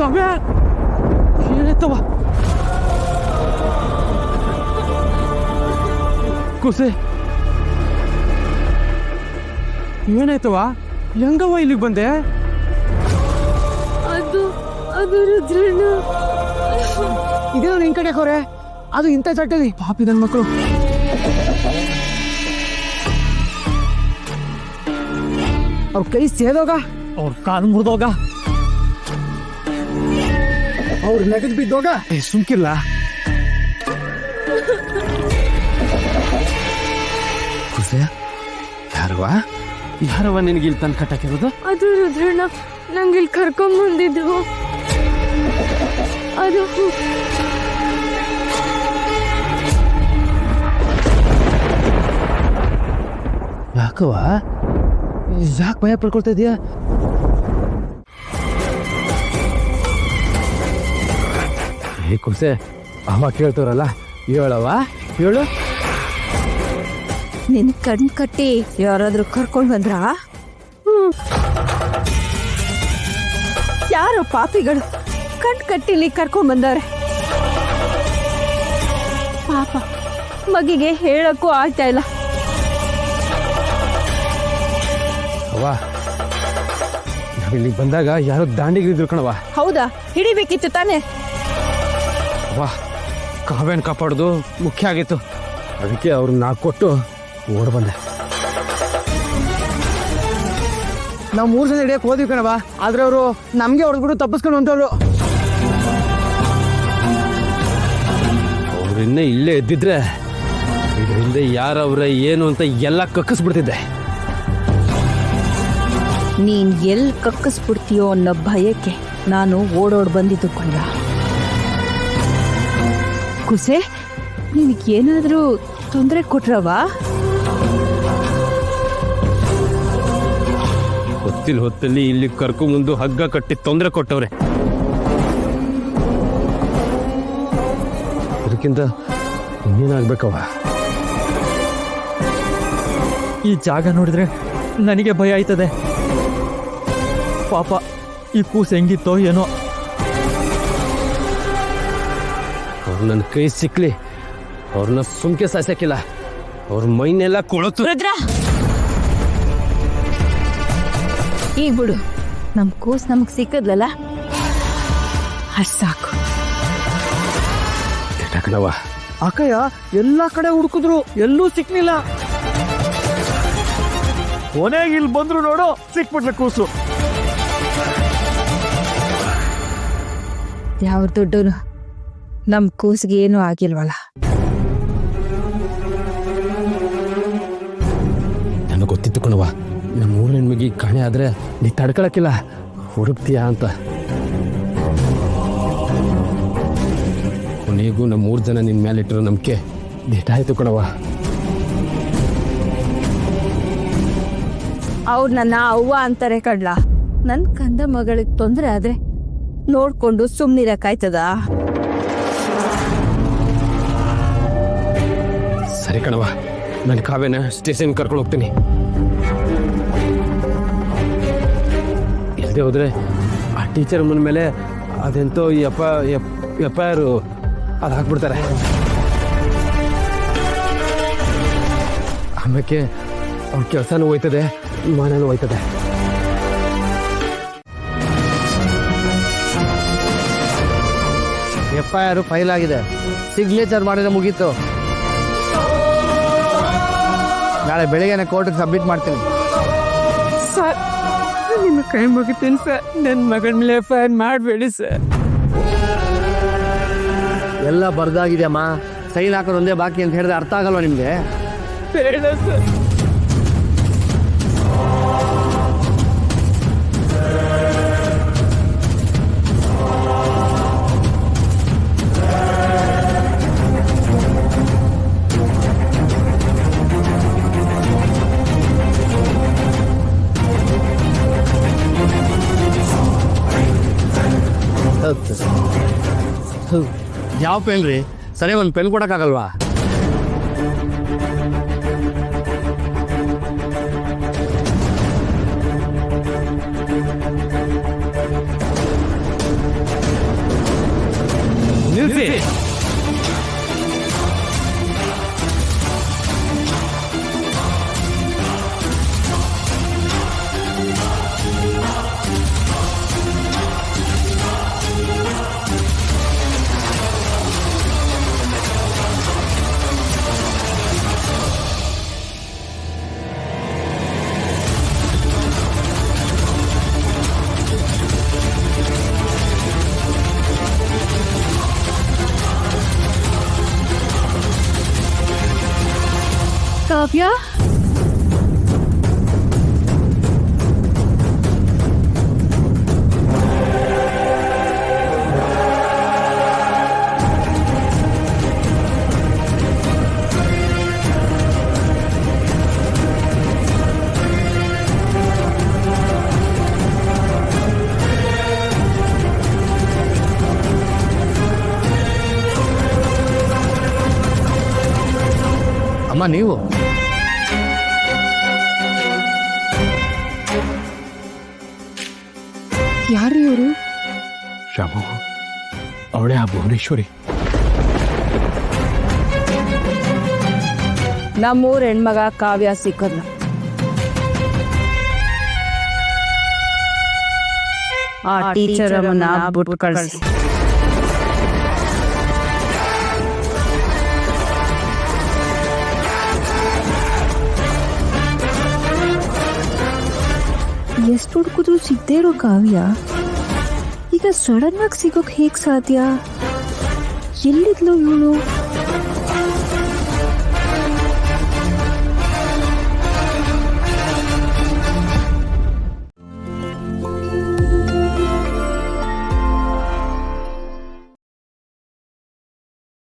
ಕಾವ್ಯ ಏನಾಯ್ತವ ಕುಸೆ ಏನಾಯ್ತವ ಹೆಂಗವ ಇಲ್ಲಿಗೆ ಬಂದೆ ಅದು ಅದು ರುದ್ರಣ್ಣ ಇದೇನು ನಿನ್ ಕಡೆ ಹೊರೆ ಅದು ಇಂಥ ಚಟ್ಟಲಿ ಪಾಪಿ ನನ್ನ ಮಕ್ಕಳು ಅವ್ರ ಕೈ ಸೇದೋಗ ಅವ್ರ ಕಾಲು ಮುರಿದೋಗ ಅವ್ರ ನೆಗದ್ ಬಿದ್ದೋಗ ಸುಮ್ಕಿಲ್ಲ ಯಾರವ ನಿನಗೆ ಇಲ್ಲಿ ತಂದು ಕಟ್ಟಾಕಿರೋದು ಅದು ರುದ್ರಣ್ಣ ನಂಗೆ ಇಲ್ಲಿ ಕರ್ಕೊಂಬಂದಿದ್ದು ಅದು ಯಾಕವ ಯಾಕೆ ಭಯ ಪಡ್ಕೊಳ್ತಾ ಇದೀಯಾ ಹೇ ಕುಸೆ ಅಮ್ಮ ಕೇಳ್ತಾರಲ್ಲ ಹೇಳವ ಹೇಳು ನಿನ್ ಕಣ್ ಕಟ್ಟಿ ಯಾರಾದ್ರೂ ಕರ್ಕೊಂಡ್ ಬಂದ್ರ ಯಾರು ಪಾಪಿಗಳು ಕಣ್ ಕಟ್ಟಿಲಿ ಕರ್ಕೊಂಡ್ ಬಂದವ್ರೆ ಪಾಪ ಮಗಿಗೆ ಹೇಳಕ್ಕೂ ಆಗ್ತಾ ಇಲ್ಲ ಅವ್ವ ನಾವಿಲ್ಲಿಗೆ ಬಂದಾಗ ಯಾರೋ ದಾಂಡಿಗಿದ್ರು ಕಣವ ಹೌದಾ ಹಿಡಿಬೇಕಿತ್ತು ತಾನೇ ಅವ್ವ ಕಾವ್ಯನ ಕಾಪಾಡೋದು ಮುಖ್ಯ ಆಗಿತ್ತು ಅದಕ್ಕೆ ಅವ್ರನ್ನ ಕೊಟ್ಟು ಓಡ್ ಬಂದೆ ನಾವು 3 ಸಲ ಹಿಡಿಯಕ್ಕೆ ಹೋದ್ವಿ ಕಣವ ಆದ್ರೆ ಅವರು ನಮಗೆ ಹೊಡೆದ್ಬಿಟ್ಟು ತಪ್ಪಿಸ್ಕೊಂಡು ಹೊಂಟವ್ರು ಅವ್ರಿನ್ನೇ ಇಲ್ಲೇ ಎದ್ದಿದ್ರೆ ಇದರಿಂದ ಯಾರವ್ರ ಏನು ಅಂತ ಎಲ್ಲ ಕಕ್ಕಿಸ್ಬಿಡ್ತಿದ್ದೆ ನೀನ್ ಎಲ್ ಕಕ್ಕಿಸ್ಬಿಡ್ತೀಯೋ ಅನ್ನೋ ಭಯಕ್ಕೆ ನಾನು ಓಡೋಡ್ ಬಂದಿದ್ದು ಕೊಂಡ ಕುಸೆ ನಿನಗೇನಾದ್ರೂ ತೊಂದರೆ ಕೊಟ್ರವಾ ಹೊತ್ತಿಲ್ ಹೊತ್ತಲ್ಲಿ ಇಲ್ಲಿ ಕರ್ಕೊಂಬಂದು ಹಗ್ಗ ಕಟ್ಟಿ ತೊಂದರೆ ಕೊಟ್ಟವ್ರೆ ಅದಕ್ಕಿಂತ ಇನ್ನೇನಾಗ್ಬೇಕವ ಈ ಜಾಗ ನೋಡಿದ್ರೆ ನನಗೆ ಭಯ ಆಯ್ತದೆ ಪಾಪ ಈ ಕೂಸು ಹೆಂಗಿತ್ತೋ ಏನೋ ಅವ್ರು ನನ್ನ ಕೈ ಸಿಕ್ಲಿ ಅವ್ರನ್ನ ಸುಮ್ಕೆ ಸಾಯ್ಸಕ್ಕಿಲ್ಲ ಅವ್ರ ಮೈನೆಲ್ಲ ಕೊಳತು ರುದ್ರ ಈಗ ಬಿಡು ನಮ್ ಕೂಸ್ ನಮಗ್ ಸಿಕ್ಕದ್ಲಲ್ಲ ಅಷ್ಟ್ ಸಾಕು ಕಣವ ಅಕ್ಕಯ್ಯ ಎಲ್ಲಾ ಕಡೆ ಹುಡುಕಿದ್ರು ಎಲ್ಲೂ ಸಿಕ್ಲಿಲ್ಲ ಕೊನೆಗೆ ಇಲ್ಲಿ ಬಂದ್ರು ನೋಡು ಸಿಕ್ಬಿಟ್ಲ ಕೂಸು ಯಾವ ದುಡ್ಡು ನಮ್ ಕೂಸ್ಗೆ ಏನೂ ಆಗಿಲ್ವಲ್ಲ ನನಗೆ ಗೊತ್ತಿತ್ತು ಕಣವ ನಮ್ಮ ಊರ ಹೆಣ್ಮಿಗೆ ಕಾಣೆ ಆದ್ರೆ ನೀ ತಡ್ಕೊಳಕ್ಕಿಲ್ಲ ಹುಡುಕ್ತೀಯಾ ಅಂತ ಕೊನೆಗೂ ನಮ್ಮ 3 ಜನ ನಿನ್ನ ಮೇಲೆ ಇಟ್ಟಿರೋ ನಂಬಿಕೆ ದಿಟ ಆಯ್ತು ಕಣವ ಅವ್ರು ನನ್ನ ಅವ್ವ ಅಂತಾರೆ ಕಡ್ಲ ನನ್ ಕಂದ ಮಗಳಿಗೆ ತೊಂದ್ರೆ ಆದ್ರೆ ನೋಡ್ಕೊಂಡು ಸುಮ್ನಿರಕ್ಕಾಯ್ತದ ಸರಿ ಕಣವ ನನ್ನ ಕಾವ್ಯನ ಸ್ಟೇಷನ್ ಕರ್ಕೊಂಡು ಹೋಗ್ತೀನಿ ಇಲ್ಲದೆ ಹೋದ್ರೆ ಆ ಟೀಚರ್ ಮುಂದ ಮೇಲೆ ಅದೆಂತೋ ಎಪ್ಪ ಯಾರು ಅದು ಹಾಕ್ಬಿಡ್ತಾರೆ ಆಮೇಲೆ ಅವ್ರ ಕೆಲಸನೂ ಹೋಯ್ತದೆ ಮಾನನೂ ಹೋಯ್ತದೆ FIR ಫೈಲ್ ಆಗಿದೆ ಸಿಗ್ನೇಚರ್ ಮಾಡಿದ್ರೆ ಮುಗೀತು ನಾಳೆ ಬೆಳಿಗ್ಗೆ ಕೋರ್ಟ್ಗೆ ಸಬ್ಮಿಟ್ ಮಾಡ್ತೀನಿ ಸರ್ ನಿಮ್ಮ ಕೈ ಮುಗಿತೀನಿ ಸರ್ ನನ್ನ ಮಗನ ಮೇಲೆ FIR ಮಾಡಬೇಡಿ ಸರ್ ಎಲ್ಲ ಬರ್ದಾಗಿದೆಯಮ್ಮ ಸೈನ್ ಹಾಕೋದು ಒಂದೇ ಬಾಕಿ ಅಂತ ಹೇಳಿದ್ರೆ ಅರ್ಥ ಆಗಲ್ವಾ ನಿಮಗೆ ಬೇಡ ಸರ್ ಯಾವ ಪೆನ್ ರೀ ಸರಿ ಒಂದು ಪೆನ್ ಕೊಡೋಕ್ಕಾಗಲ್ವಾ ಕಾವ್ಯ ಅಮ್ಮ ನೀವು ಯಾರು ಇವರು? ರಾಮು ಅವಳೇ ಆ ಭುವನೇಶ್ವರಿ. ನಮ್ಮೂರ್ ಹೆಣ್ಮಗ ಕಾವ್ಯ ಸಿಕ್ಕದ್ನ. ಆ ಟೀಚರ್ ಅಮ್ಮನ ಬಿಟ್ಟು ಕಳಿಸಿ. ಎಷ್ಟು ಹುಡುಕಿದ್ರು ಸಿಗದೇ ಇರೋ ಕಾವ್ಯ ಈಗ ಸಡನ್ ಆಗಿ ಸಿಗೋಕ್ ಹೇಗ್ ಸಾಧ್ಯ? ಎಲ್ಲಿದ್ಲು ಇವಳು?